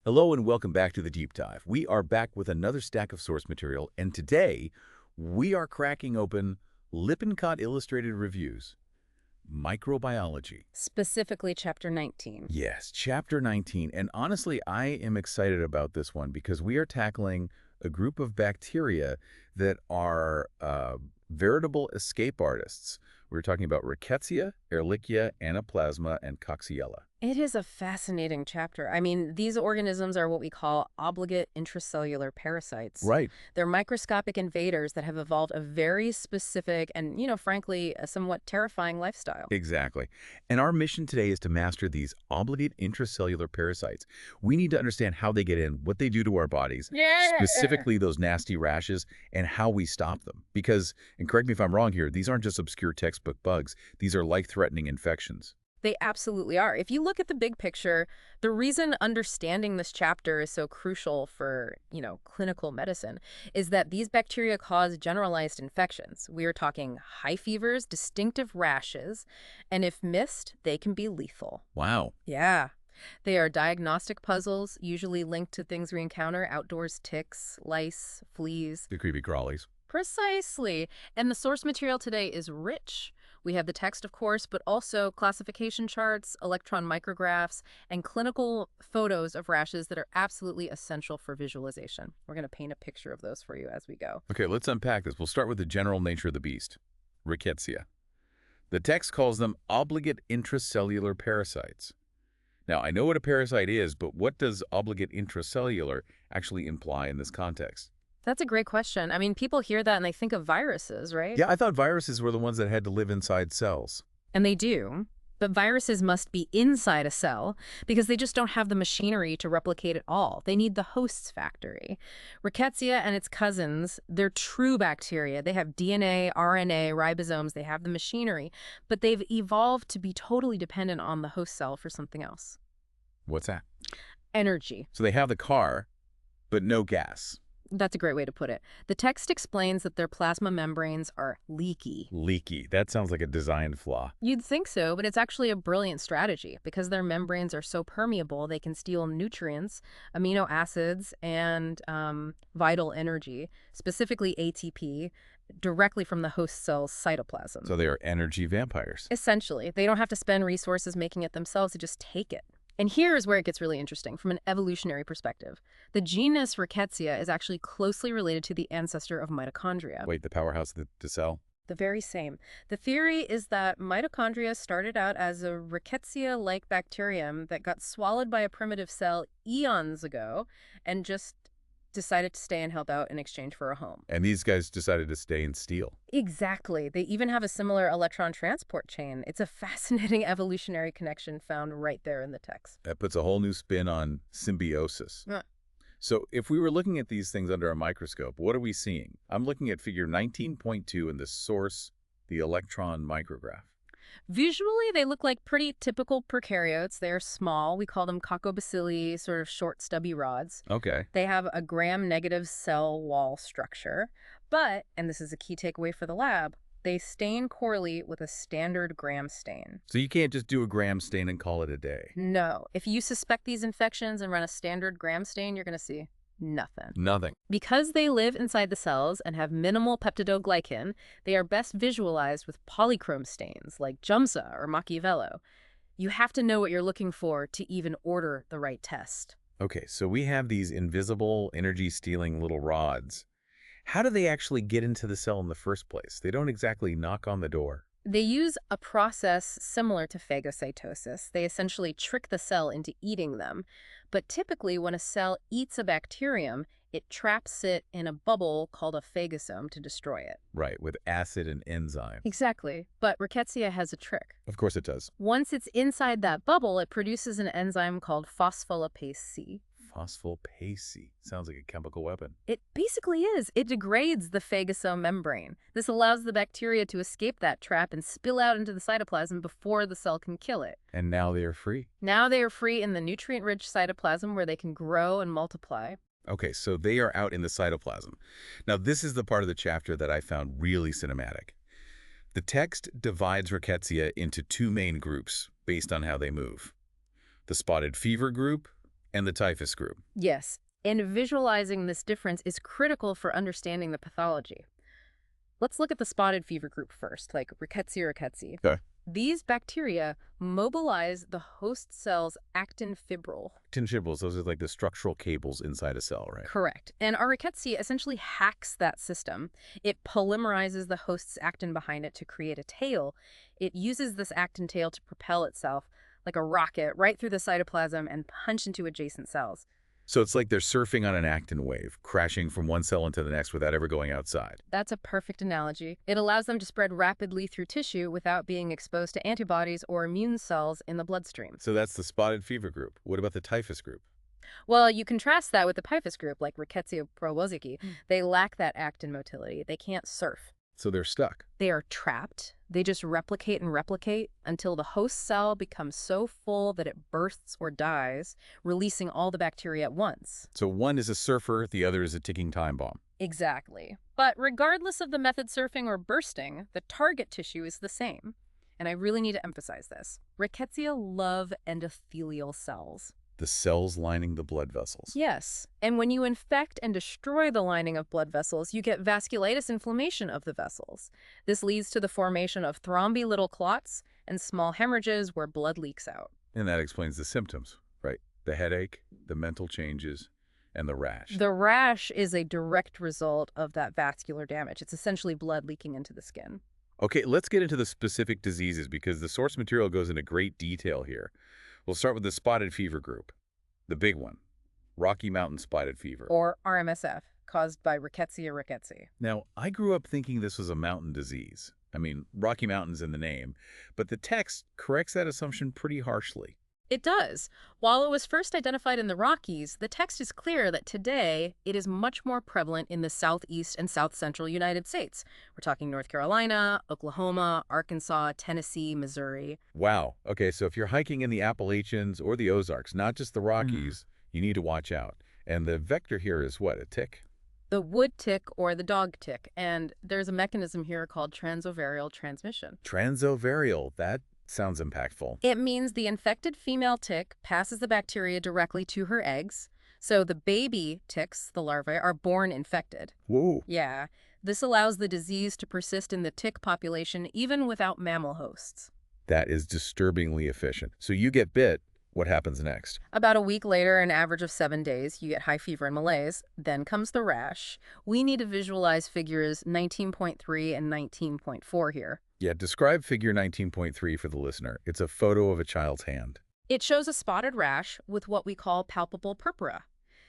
Hello and welcome back to the Deep Dive. We are back with another stack of source material, and today we are cracking open Lippincott Illustrated Reviews, Microbiology. Specifically Chapter 19. Yes, Chapter 19, and honestly, I am excited about this one because we are tackling a group of bacteria that are veritable escape artists. We're talking about Rickettsia, Ehrlichia, Anaplasma, and Coxiella. It is a fascinating chapter. I mean, these organisms are what we call obligate intracellular parasites. Right. They're microscopic invaders that have evolved a very specific and, frankly, a somewhat terrifying lifestyle. Exactly. And our mission today is to master these obligate intracellular parasites. We need to understand how they get in, what they do to our bodies, specifically those nasty rashes, and how we stop them. Because, and correct me if I'm wrong here, these aren't just obscure textbook bugs. These are life-threatening infections. They absolutely are. If you look at the big picture, the reason understanding this chapter is so crucial for, clinical medicine is that these bacteria cause generalized infections. We are talking high fevers, distinctive rashes, and if missed, they can be lethal. Wow. Yeah. They are diagnostic puzzles, usually linked to things we encounter outdoors: ticks, lice, fleas. The creepy crawlies. Precisely. And the source material today is rich. We have the text, of course, but also classification charts, electron micrographs, and clinical photos of rashes that are absolutely essential for visualization. We're going to paint a picture of those for you as we go. Okay, let's unpack this. We'll start with the general nature of the beast, Rickettsia. The text calls them obligate intracellular parasites. Now, I know what a parasite is, but what does obligate intracellular actually imply in this context? That's a great question. I mean, people hear that and they think of viruses, right? Yeah, I thought viruses were the ones that had to live inside cells. And they do. But viruses must be inside a cell because they just don't have the machinery to replicate at all. They need the host's factory. Rickettsia and its cousins, they're true bacteria. They have DNA, RNA, ribosomes. They have the machinery, but they've evolved to be totally dependent on the host cell for something else. What's that? Energy. So they have the car, but no gas. That's a great way to put it. The text explains that their plasma membranes are leaky. Leaky. That sounds like a design flaw. You'd think so, but it's actually a brilliant strategy. Because their membranes are so permeable, they can steal nutrients, amino acids, and vital energy, specifically ATP, directly from the host cell's cytoplasm. So they are energy vampires. Essentially, they don't have to spend resources making it themselves, they just take it. And here is where it gets really interesting from an evolutionary perspective. The genus Rickettsia is actually closely related to the ancestor of mitochondria. Wait, the powerhouse of the cell? The very same. The theory is that mitochondria started out as a Rickettsia-like bacterium that got swallowed by a primitive cell eons ago and just decided to stay and help out in exchange for a home. And these guys decided to stay and steal. Exactly. They even have a similar electron transport chain. It's a fascinating evolutionary connection found right there in the text. That puts a whole new spin on symbiosis. Yeah. So if we were looking at these things under a microscope, what are we seeing? I'm looking at figure 19.2 in the source, the electron micrograph. Visually, they look like pretty typical prokaryotes. They're small. We call them coccobacilli, sort of short, stubby rods. Okay. They have a gram-negative cell wall structure. But, and this is a key takeaway for the lab, they stain correlate with a standard gram stain. So you can't just do a gram stain and call it a day? No. If you suspect these infections and run a standard gram stain, you're going to see nothing. Nothing. Because they live inside the cells and have minimal peptidoglycan, they are best visualized with polychrome stains like Jumza or Machiavello. You have to know what you're looking for to even order the right test. Okay, so we have these invisible, energy-stealing little rods. How do they actually get into the cell in the first place? They don't exactly knock on the door. They use a process similar to phagocytosis. They essentially trick the cell into eating them. But typically, when a cell eats a bacterium, it traps it in a bubble called a phagosome to destroy it. Right, with acid and enzyme. Exactly. But Rickettsia has a trick. Of course it does. Once it's inside that bubble, it produces an enzyme called phospholipase C. Phospholipase. Sounds like a chemical weapon. It basically is. It degrades the phagosome membrane. This allows the bacteria to escape that trap and spill out into the cytoplasm before the cell can kill it. And now they are free. Now they are free in the nutrient-rich cytoplasm where they can grow and multiply. Okay, so they are out in the cytoplasm. Now, this is the part of the chapter that I found really cinematic. The text divides Rickettsia into two main groups based on how they move. The spotted fever group And the typhus group. Yes, and visualizing this difference is critical for understanding the pathology. Let's look at the spotted fever group first, like Rickettsia. Okay. These bacteria mobilize the host cell's actin fibril. Actin fibrils, those are like the structural cables inside a cell, right? Correct. And our Rickettsia essentially hacks that system. It polymerizes the host's actin behind it to create a tail. It uses this actin tail to propel itself like a rocket right through the cytoplasm and punch into adjacent cells. So it's like they're surfing on an actin wave, crashing from one cell into the next without ever going outside. That's a perfect analogy. It allows them to spread rapidly through tissue without being exposed to antibodies or immune cells in the bloodstream. So that's the spotted fever group. What about the typhus group? Well, you contrast that with the typhus group, like Rickettsia prowazekii. They lack that actin motility. They can't surf. So they're stuck. They are trapped. They just replicate and replicate until the host cell becomes so full that it bursts or dies, releasing all the bacteria at once. So one is a surfer, the other is a ticking time bomb. Exactly. But regardless of the method surfing or bursting, the target tissue is the same. And I really need to emphasize this. Rickettsia love endothelial cells. The cells lining the blood vessels. Yes. And when you infect and destroy the lining of blood vessels, you get vasculitis inflammation of the vessels. This leads to the formation of thromby little clots and small hemorrhages where blood leaks out. And that explains the symptoms, right? The headache, the mental changes, and the rash. The rash is a direct result of that vascular damage. It's essentially blood leaking into the skin. Okay, let's get into the specific diseases because the source material goes into great detail here. We'll start with the spotted fever group, the big one, Rocky Mountain spotted fever. Or RMSF, caused by Rickettsia. Now, I grew up thinking this was a mountain disease. I mean, Rocky Mountain's in the name, but the text corrects that assumption pretty harshly. It does. While it was first identified in the Rockies, the text is clear that today it is much more prevalent in the southeast and south-central United States. We're talking North Carolina, Oklahoma, Arkansas, Tennessee, Missouri. Wow. Okay, so if you're hiking in the Appalachians or the Ozarks, not just the Rockies, you need to watch out. And the vector here is what, a tick? The wood tick or the dog tick. And there's a mechanism here called transovarial transmission. Transovarial, that sounds impactful. It means the infected female tick passes the bacteria directly to her eggs. So the baby ticks, the larvae, are born infected. Whoa. Yeah. This allows the disease to persist in the tick population even without mammal hosts. That is disturbingly efficient. So you get bit, what happens next? About a week later, an average of 7 days, you get high fever and malaise. Then comes the rash. We need to visualize figures 19.3 and 19.4 here. Yeah, describe figure 19.3 for the listener. It's a photo of a child's hand. It shows a spotted rash with what we call palpable purpura.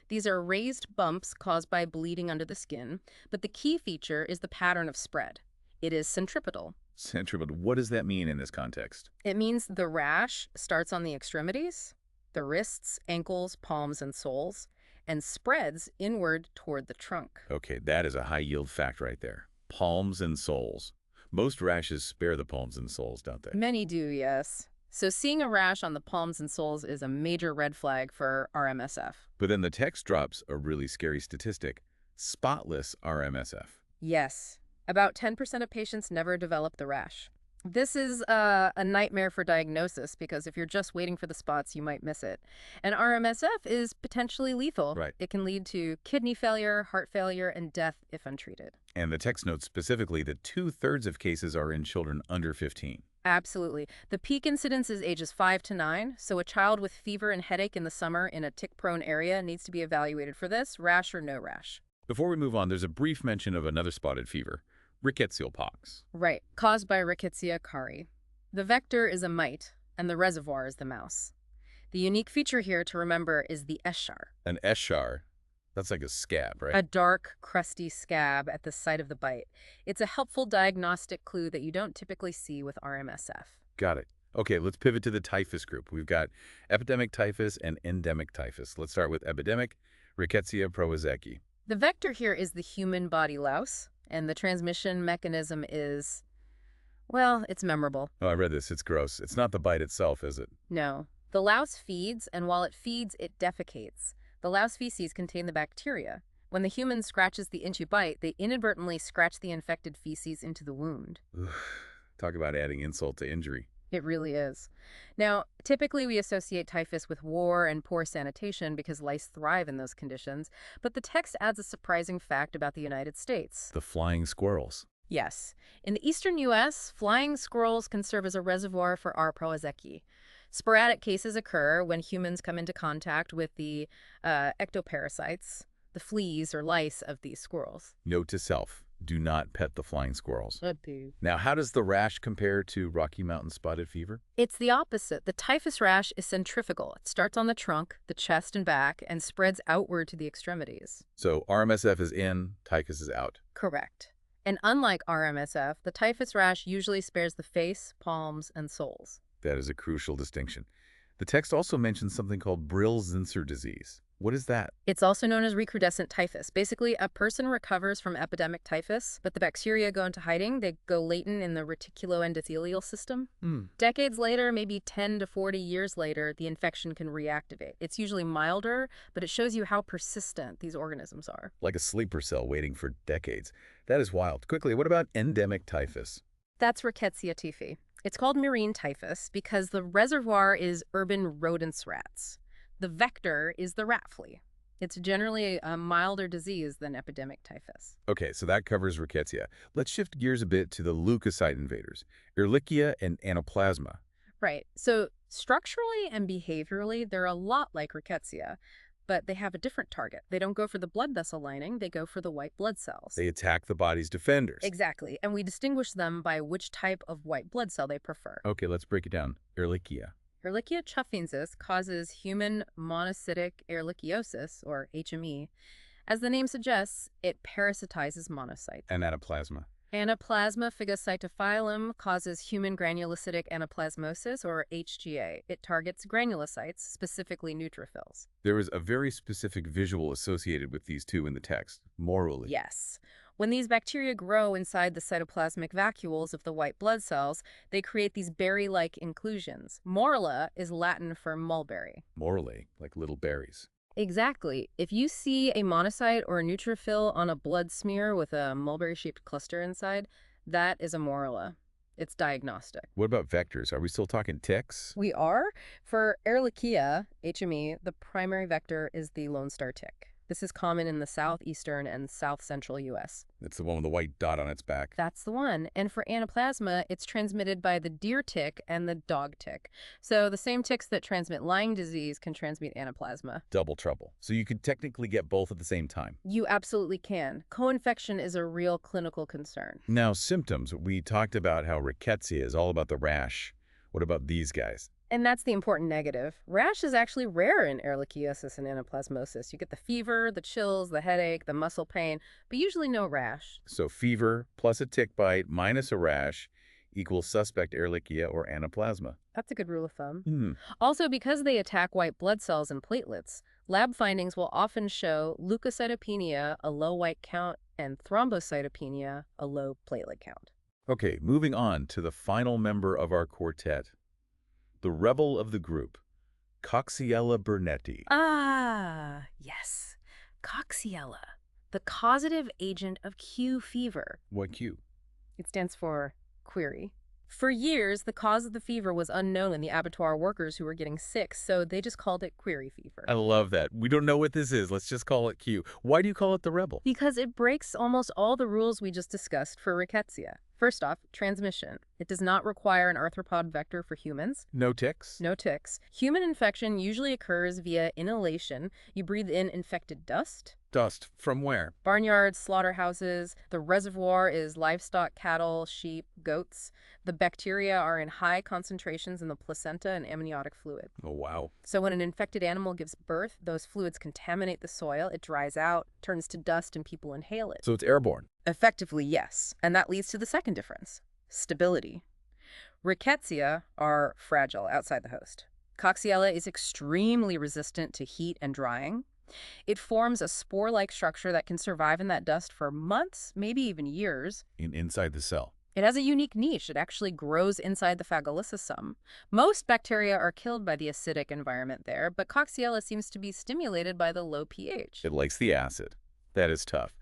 These are raised bumps caused by bleeding under the skin, but the key feature is the pattern of spread. It is centripetal. Centripetal. What does that mean in this context? It means the rash starts on the extremities, the wrists, ankles, palms, and soles, and spreads inward toward the trunk. Okay, that is a high-yield fact right there. Palms and soles. Most rashes spare the palms and soles, don't they? Many do, yes. So seeing a rash on the palms and soles is a major red flag for RMSF. But then the text drops a really scary statistic. Spotless RMSF. Yes. About 10% of patients never develop the rash. This is a nightmare for diagnosis because if you're just waiting for the spots, you might miss it. And RMSF is potentially lethal. Right. It can lead to kidney failure, heart failure, and death if untreated. And the text notes specifically that 2/3 of cases are in children under 15. Absolutely. The peak incidence is ages 5 to 9, so a child with fever and headache in the summer in a tick-prone area needs to be evaluated for this, rash or no rash. Before we move on, there's a brief mention of another spotted fever, rickettsial pox. Right, caused by Rickettsia cari. The vector is a mite, and the reservoir is the mouse. The unique feature here to remember is the eschar. An eschar, that's like a scab, right? A dark, crusty scab at the site of the bite. It's a helpful diagnostic clue that you don't typically see with RMSF. Got it. Okay, let's pivot to the typhus group. We've got epidemic typhus and endemic typhus. Let's start with epidemic, Rickettsia prowazekii. The vector here is the human body louse, and the transmission mechanism is, well, it's memorable. Oh, I read this. It's gross. It's not the bite itself, is it? No. The louse feeds, and while it feeds, it defecates. The louse feces contain the bacteria. When the human scratches the itchy bite, they inadvertently scratch the infected feces into the wound. Talk about adding insult to injury. It really is. Now, typically we associate typhus with war and poor sanitation because lice thrive in those conditions, but the text adds a surprising fact about the United States. The flying squirrels. Yes. In the eastern U.S., flying squirrels can serve as a reservoir for arthropod. Sporadic cases occur when humans come into contact with the ectoparasites, the fleas or lice of these squirrels. Note to self, do not pet the flying squirrels. Do. Now, how does the rash compare to Rocky Mountain spotted fever? It's the opposite. The typhus rash is centrifugal. It starts on the trunk, the chest and back, and spreads outward to the extremities. So RMSF is in, typhus is out. Correct. And unlike RMSF, the typhus rash usually spares the face, palms, and soles. That is a crucial distinction. The text also mentions something called Brill-Zinsser disease. What is that? It's also known as recrudescent typhus. Basically, a person recovers from epidemic typhus, but the bacteria go into hiding. They go latent in the reticuloendothelial system. Decades later, maybe 10 to 40 years later, the infection can reactivate. It's usually milder, but it shows you how persistent these organisms are. Like a sleeper cell waiting for decades. That is wild. Quickly, what about endemic typhus? That's Rickettsia typhi. It's called marine typhus because the reservoir is urban rodents rats. The vector is the rat flea. It's generally a milder disease than epidemic typhus. Okay, so that covers Rickettsia. Let's shift gears a bit to the leukocyte invaders, Ehrlichia and Anaplasma. Right. So structurally and behaviorally, they're a lot like Rickettsia, but they have a different target. They don't go for the blood vessel lining, they go for the white blood cells. They attack the body's defenders. Exactly. And we distinguish them by which type of white blood cell they prefer. Okay, let's break it down. Ehrlichia. Ehrlichia chufensis causes human monocytic ehrlichiosis, or HME. As the name suggests, it parasitizes monocytes. And Anaplasma. Anaplasma phagocytophilum causes human granulocytic anaplasmosis, or HGA. It targets granulocytes, specifically neutrophils. There is a very specific visual associated with these two in the text, morulae. Yes. When these bacteria grow inside the cytoplasmic vacuoles of the white blood cells, they create these berry-like inclusions. Morula is Latin for mulberry. Morulae, like little berries. Exactly. If you see a monocyte or a neutrophil on a blood smear with a mulberry-shaped cluster inside, that is a morula. It's diagnostic. What about vectors? Are we still talking ticks? We are. For Ehrlichia, HME, the primary vector is the Lone Star tick. This is common in the southeastern and south-central U.S. It's the one with the white dot on its back. That's the one. And for anaplasma, it's transmitted by the deer tick and the dog tick. So the same ticks that transmit Lyme disease can transmit anaplasma. Double trouble. So you could technically get both at the same time. You absolutely can. Co-infection is a real clinical concern. Now, symptoms. We talked about how rickettsia is all about the rash. What about these guys? And that's the important negative. Rash is actually rare in ehrlichiosis and anaplasmosis. You get the fever, the chills, the headache, the muscle pain, but usually no rash. So fever plus a tick bite minus a rash equals suspect Ehrlichia or anaplasma. That's a good rule of thumb. Also, because they attack white blood cells and platelets, lab findings will often show leukocytopenia, a low white count, and thrombocytopenia, a low platelet count. Okay, moving on to the final member of our quartet. The rebel of the group, Coxiella burnetii. Ah, yes. Coxiella, the causative agent of Q fever. What Q? It stands for query. For years, the cause of the fever was unknown in the abattoir workers who were getting sick, so they just called it query fever. I love that. We don't know what this is. Let's just call it Q. Why do you call it the rebel? Because it breaks almost all the rules we just discussed for Rickettsia. First off, transmission. It does not require an arthropod vector for humans. No ticks? No ticks. Human infection usually occurs via inhalation. You breathe in infected dust. Dust. From where? Barnyards, slaughterhouses. The reservoir is livestock, cattle, sheep, goats. The bacteria are in high concentrations in the placenta and amniotic fluid. Oh, wow. So when an infected animal gives birth, those fluids contaminate the soil, it dries out, turns to dust, and people inhale it. So it's airborne? Effectively, yes. And that leads to the second difference, stability. Rickettsia are fragile outside the host. Coxiella is extremely resistant to heat and drying. It forms a spore-like structure that can survive in that dust for months, maybe even years. Inside the cell. It has a unique niche. It actually grows inside the phagolysosome. Most bacteria are killed by the acidic environment there, but Coxiella seems to be stimulated by the low pH. It likes the acid. That is tough.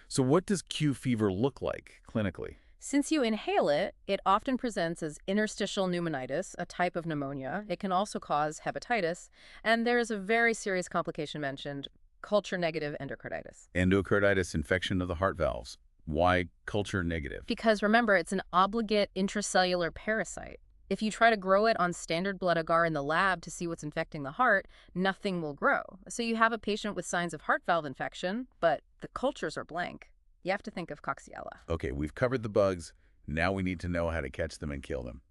So what does Q fever look like clinically? Since you inhale it, it often presents as interstitial pneumonitis, a type of pneumonia. It can also cause hepatitis, and there is a very serious complication mentioned, culture-negative endocarditis. Endocarditis, infection of the heart valves. Why culture negative? Because remember, it's an obligate intracellular parasite. If you try to grow it on standard blood agar in the lab to see what's infecting the heart, nothing will grow. So you have a patient with signs of heart valve infection, but the cultures are blank. You have to think of Coxiella. Okay, we've covered the bugs. Now we need to know how to catch them and kill them.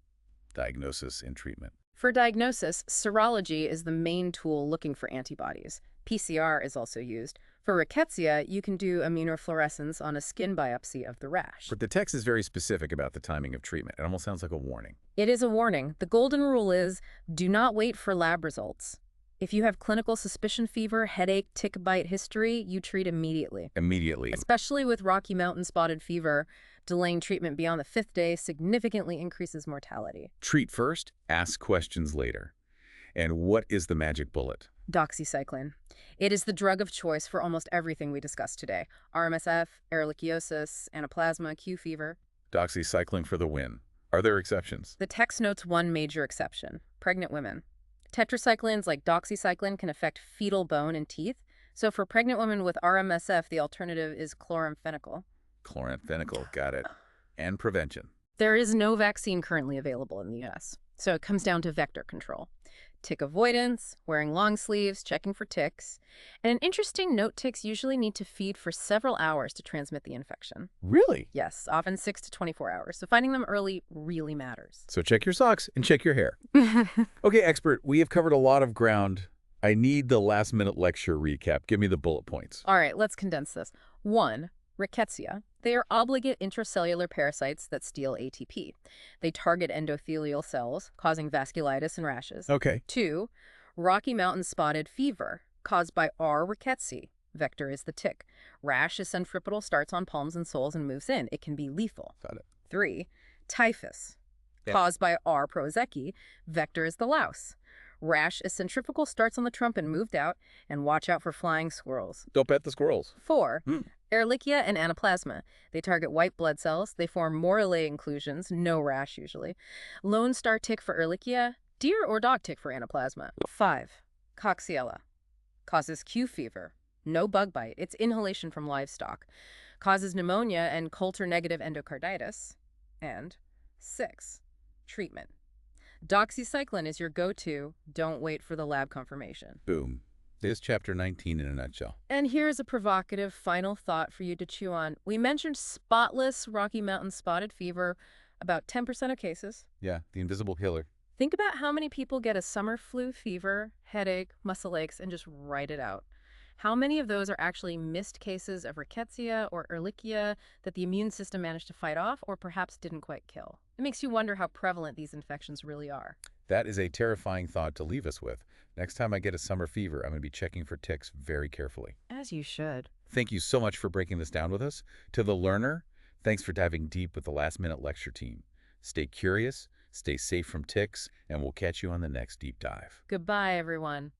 Diagnosis and treatment. For diagnosis, serology is the main tool looking for antibodies. PCR is also used. For Rickettsia, you can do immunofluorescence on a skin biopsy of the rash. But the text is very specific about the timing of treatment. It almost sounds like a warning. It is a warning. The golden rule is, do not wait for lab results. If you have clinical suspicion fever, headache, tick bite history, you treat immediately. Immediately. Especially with Rocky Mountain spotted fever, delaying treatment beyond the 5th day significantly increases mortality. Treat first, ask questions later. And what is the magic bullet? Doxycycline. It is the drug of choice for almost everything we discussed today. RMSF, ehrlichiosis, anaplasma, Q fever. Doxycycline for the win. Are there exceptions? The text notes one major exception: pregnant women. Tetracyclines like doxycycline can affect fetal bone and teeth, so for pregnant women with RMSF, the alternative is chloramphenicol. Chloramphenicol, got it. And prevention. There is no vaccine currently available in the U.S., so it comes down to vector control. Tick avoidance, wearing long sleeves, checking for ticks. And an interesting note, ticks usually need to feed for several hours to transmit the infection. Really? Yes, often 6 to 24 hours. So finding them early really matters. So check your socks and check your hair. Okay, expert, we have covered a lot of ground. I need the last-minute lecture recap. Give me the bullet points. All right, let's condense this. 1. Rickettsia. They are obligate intracellular parasites that steal ATP. They target endothelial cells, causing vasculitis and rashes. Okay. 2. Rocky Mountain spotted fever, caused by R. rickettsii. Vector is the tick. Rash is centripetal, starts on palms and soles and moves in. It can be lethal. Got it. 3. Typhus, caused by R. prozeki. Vector is the louse. Rash is centrifugal, starts on the trunk and moved out, and watch out for flying squirrels. Don't pet the squirrels. 4. Ehrlichia and Anaplasma. They target white blood cells. They form morulae inclusions, no rash usually. Lone star tick for Ehrlichia, deer or dog tick for Anaplasma. 5. Coxiella. Causes Q fever. No bug bite. It's inhalation from livestock. Causes pneumonia and culture-negative endocarditis. And 6. Treatment. Doxycycline is your go-to. Don't wait for the lab confirmation. Boom. There's chapter 19 in a nutshell. And here's a provocative final thought for you to chew on. We mentioned spotless Rocky Mountain spotted fever, about 10% of cases. Yeah, the invisible killer. Think about how many people get a summer flu fever, headache, muscle aches, and just write it out. How many of those are actually missed cases of Rickettsia or Ehrlichia that the immune system managed to fight off or perhaps didn't quite kill? It makes you wonder how prevalent these infections really are. That is a terrifying thought to leave us with. Next time I get a summer fever, I'm going to be checking for ticks very carefully. As you should. Thank you so much for breaking this down with us. To the learner, thanks for diving deep with the last-minute lecture team. Stay curious, stay safe from ticks, and we'll catch you on the next deep dive. Goodbye, everyone.